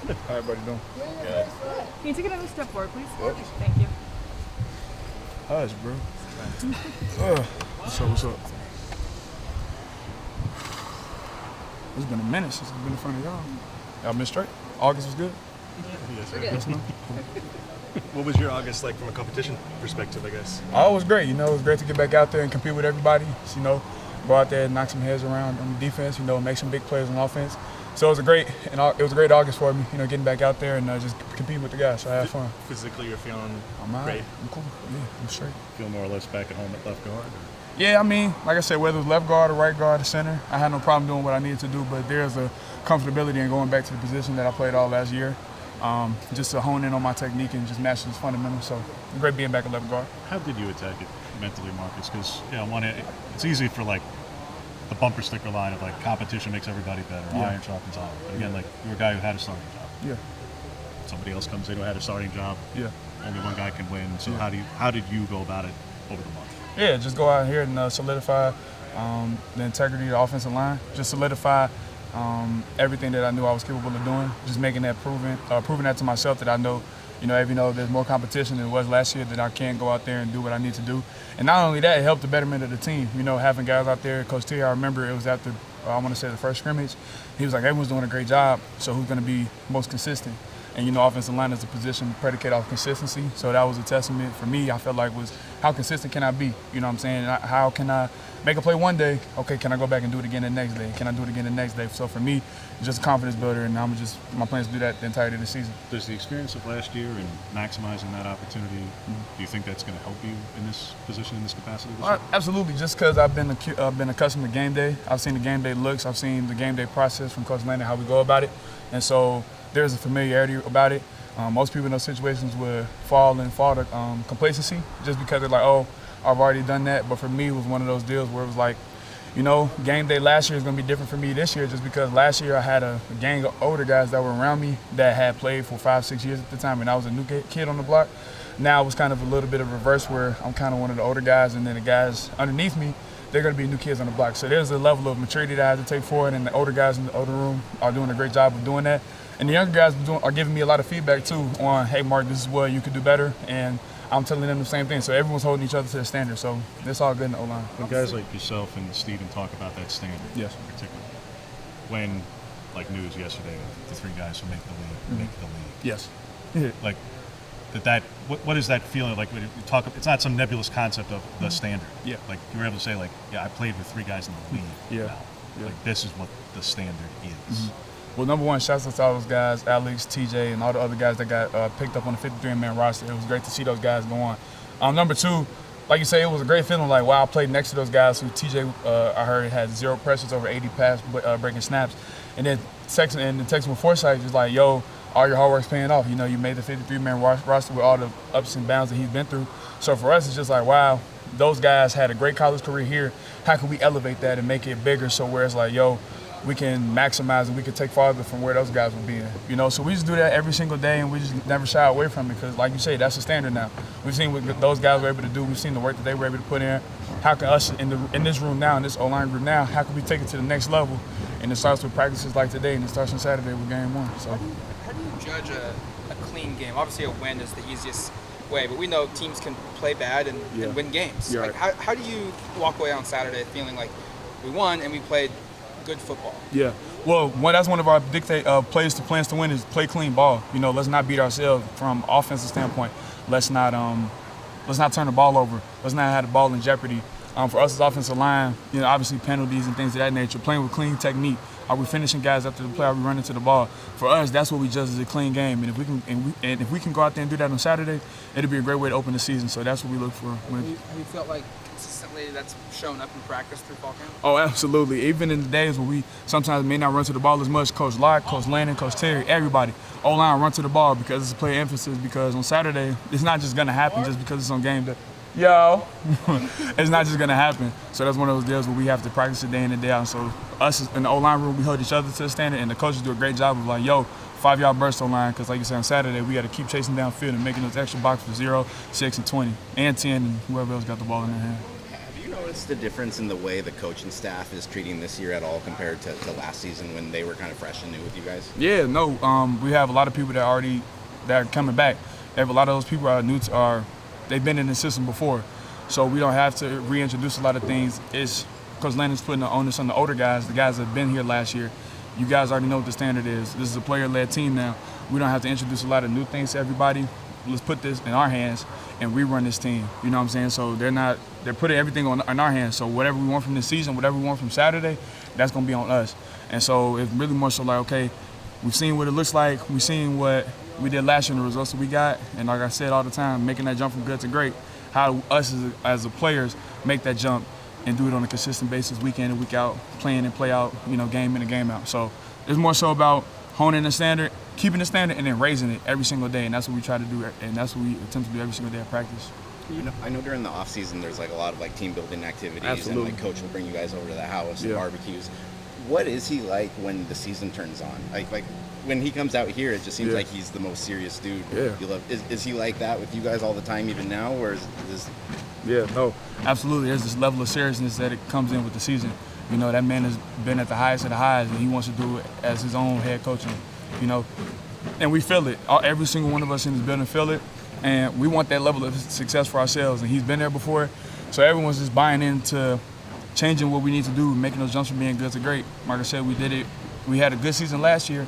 How everybody doing? Good. Can you take another step forward, please? Yep. Thank you. Hush, bro. What's up? It's been a minute since I've been in front of y'all. Y'all been straight? August was good? Yes, sir. Yes, no? What was your August like from a competition perspective, I guess? Oh, it was great. It was great to get back out there and compete with everybody. Go out there and knock some heads around on defense, make some big plays on offense. So it was a great August for me, getting back out there and just competing with the guys. So I had fun. Physically, you're feeling I'm great? I'm cool. Yeah, I'm straight. Feel more or less back at home at left guard? Yeah, like I said, whether it's left guard or right guard or center, I had no problem doing what I needed to do, but there's a comfortability in going back to the position that I played all last year, just to hone in on my technique and just master those fundamentals. So great being back at left guard. How did you attack it mentally, Marcus? Because it's easy for the bumper sticker line of competition makes everybody better, iron sharpens iron. But again, you're a guy who had a starting job. Yeah. Somebody else comes in who had a starting job. Yeah. Only one guy can win. So Yeah. how did you go about it over the month? Yeah, just go out here and solidify the integrity of the offensive line. Just solidify everything that I knew I was capable of doing. Just making that proving that to myself that I know, there's more competition than it was last year, that I can go out there and do what I need to do. And not only that, it helped the betterment of the team. Having guys out there. Coach T, I remember it was after, I want to say the first scrimmage. He was like, everyone's doing a great job, so who's going to be most consistent? And, offensive line is a position predicated off consistency. So that was a testament for me, I felt like, was how consistent can I be? You know what I'm saying? How can I make a play one day? Okay, can I go back and do it again the next day? Can I do it again the next day? So for me, it's just a confidence builder, and my plan is to do that the entirety of the season. Does the experience of last year and maximizing that opportunity, do you think that's going to help you in this position, in this capacity this year? Absolutely. Just because I've been accustomed to game day. I've seen the game day looks. I've seen the game day process from Coach Landon, how we go about it. And so there's a familiarity about it. Most people in those situations would fall to complacency just because they're like, oh, I've already done that. But for me, it was one of those deals where it was like, game day last year is going to be different for me this year just because last year I had a gang of older guys that were around me that had played for 5-6 years at the time, and I was a new kid on the block. Now it was kind of a little bit of reverse where I'm kind of one of the older guys, and then the guys underneath me, they're going to be new kids on the block. So there's a level of maturity that I have to take forward, and the older guys in the older room are doing a great job of doing that. And the younger guys are giving me a lot of feedback too on, hey, Mark, this is what you could do better. And I'm telling them the same thing. So everyone's holding each other to the standard. So it's all good in the O-line. When guys like yourself and Steven talk about that standard, yes, in particular, when, news yesterday, the three guys who make the league, yes, what is that feeling like when you talk? It's not some nebulous concept of the standard. Yeah. You were able to say I played with three guys in the league. Yeah. Now. Yeah. This is what the standard is. Mm-hmm. Well, number one, shouts out to all those guys, Alex, TJ, and all the other guys that got picked up on the 53-man roster. It was great to see those guys go on. Number two, like you say, it was a great feeling. Wow, I played next to those guys who TJ, I heard, had 0 pressures, over 80 pass breaking snaps. And then texting with Forsythe was like, yo, all your hard work's paying off. You made the 53-man roster with all the ups and downs that he's been through. So for us, it's just like, wow, those guys had a great college career here. How can we elevate that and make it bigger so where it's like, yo, we can maximize and we can take farther from where those guys would be in. So we just do that every single day, and we just never shy away from it because, like you say, that's the standard now. We've seen what those guys were able to do. We've seen the work that they were able to put in. How can us in this room now, in this O-line group now, how can we take it to the next level? And it starts with practices like today, and it starts on Saturday with game one. So how do you judge a clean game? Obviously, a win is the easiest way, but we know teams can play bad and win games. Yeah. How do you walk away on Saturday feeling like we won and we played good football? Yeah. Well, that's one of our plans to win is play clean ball. Let's not beat ourselves from offensive standpoint. Let's not turn the ball over. Let's not have the ball in jeopardy. For us as offensive line, obviously penalties and things of that nature. Playing with clean technique. Are we finishing guys after the play? Are we running to the ball? For us, that's what we judge as a clean game. And if we can go out there and do that on Saturday, it'll be a great way to open the season. So that's what we look for. Have you felt like consistently that's shown up in practice through fall camp? Oh, absolutely. Even in the days where we sometimes may not run to the ball as much, Coach Locke, Coach Landon, Coach Terry, everybody, O-line run to the ball because it's a play emphasis. Because on Saturday, it's not just going to happen just because it's on game day. It's not just going to happen. So that's one of those deals where we have to practice it day in and day out. So us in the O-line room, we hold each other to the standard, and the coaches do a great job of 5-yard burst O-line, because like you said, on Saturday, we got to keep chasing downfield and making those extra boxes for 0, 6, and 20, and 10, and whoever else got the ball in their hand. Have you noticed noticed the difference in the way the coaching staff is treating this year at all compared to last season when they were kind of fresh and new with you guys? Yeah, no. We have a lot of people that are coming back. A lot of those people are new they've been in the system before, so we don't have to reintroduce a lot of things. It's because Landon's putting the onus on the older guys, the guys that have been here last year. You guys already know what the standard is. This is a player-led team now. We don't have to introduce a lot of new things to everybody. Let's put this in our hands and we run this team. You know what I'm saying? So they're putting everything in our hands. So whatever we want from this season, whatever we want from Saturday, that's gonna be on us. And so it's really more so like, okay, we've seen what it looks like. We've seen what we did last year and the results that we got. And like I said all the time, making that jump from good to great. How us as the players make that jump and do it on a consistent basis, week in and week out, playing and play out, game in and game out. So it's more so about honing the standard, keeping the standard, and then raising it every single day. And that's what we try to do, and that's what we attempt to do every single day at practice. I know during the off season there's like a lot of like team building activities. Absolutely. And like coach will bring you guys over to the house and Yeah. barbecues. What is he like when the season turns on? Like when he comes out here, it just seems Yeah. like he's the most serious dude. Yeah. You love. Is he like that with you guys all the time even now, or is this? Yeah, no, absolutely. There's this level of seriousness that it comes in with the season. That man has been at the highest of the highs, and he wants to do it as his own head coach. And we feel it. Every single one of us in this building feel it, and we want that level of success for ourselves. And he's been there before, so everyone's just buying into changing what we need to do, making those jumps from being good to great. Like I said, we did it. We had a good season last year.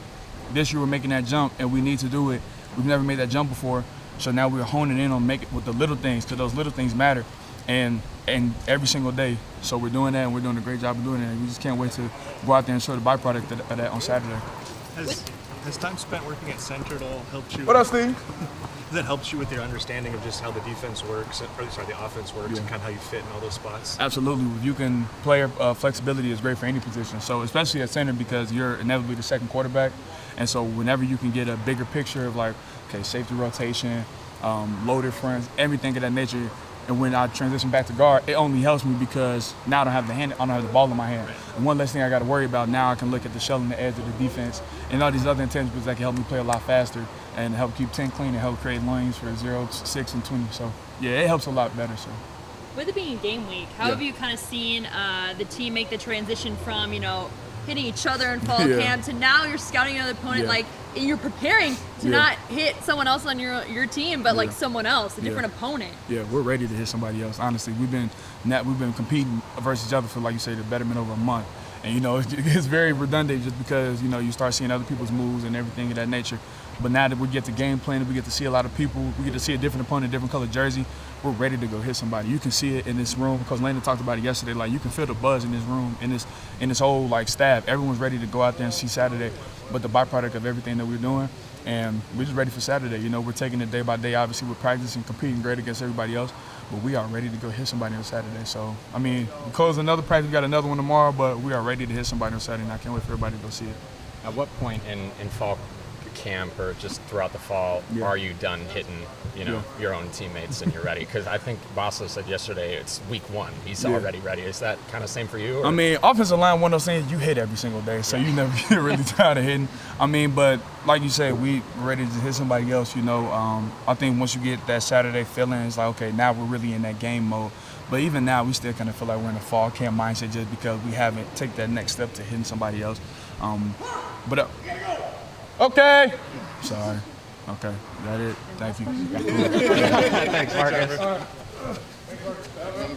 This year we're making that jump, and we need to do it. We've never made that jump before, so now we're honing in on making with the little things, because those little things matter, and every single day. So we're doing that, and we're doing a great job of doing it. And we just can't wait to go out there and show the byproduct of that on Saturday. Has time spent working at center at all helped you? What up, Steve? Has that helped you with your understanding of just how the defense works, the offense works, and kind of how you fit in all those spots? Absolutely. If you can play, flexibility is great for any position. So especially at center, because you're inevitably the second quarterback. And so whenever you can get a bigger picture of like, okay, safety rotation, loaded fronts, everything of that nature. And when I transition back to guard, it only helps me because now I don't have the ball in my hand. And one less thing I got to worry about, now I can look at the shell and the edge of the defense and all these other intangibles that can help me play a lot faster and help keep 10 clean and help create lanes for 0, 6, and 20. So, yeah, it helps a lot better. So. With it being game week, how have you kind of seen the team make the transition from, hitting each other in fall camp to now you're scouting another opponent, like you're preparing to not hit someone else on your team, but like someone else, a different opponent. Yeah, we're ready to hit somebody else. Honestly, we've been competing versus each other for, like you say, the betterment over a month. And it's very redundant just because you start seeing other people's moves and everything of that nature. But now that we get to game plan, we get to see a lot of people, we get to see a different opponent, different colored jersey, we're ready to go hit somebody. You can see it in this room because Landon talked about it yesterday. Like you can feel the buzz in this room, in this whole like staff. Everyone's ready to go out there and see Saturday, but the byproduct of everything that we're doing, and we're just ready for Saturday. We're taking it day by day. Obviously, we're practicing, competing great against everybody else, but we are ready to go hit somebody on Saturday. So we close another practice. We got another one tomorrow, but we are ready to hit somebody on Saturday, and I can't wait for everybody to go see it. At what point in fall camp or just throughout the fall are you done hitting your own teammates and you're ready? Because I think Basso said yesterday it's week 1, he's already ready. Is that kind of same for you, or? Offensive line, one of those things you hit every single day, so you never get really tired of hitting. But like you said, we ready to hit somebody else. I think once you get that Saturday feeling, it's like, okay, now we're really in that game mode. But even now, we still kind of feel like we're in a fall camp mindset just because we haven't taken that next step to hitting somebody else. Okay. Sorry. Okay. Is that it? Thank you. Thanks, Marcus.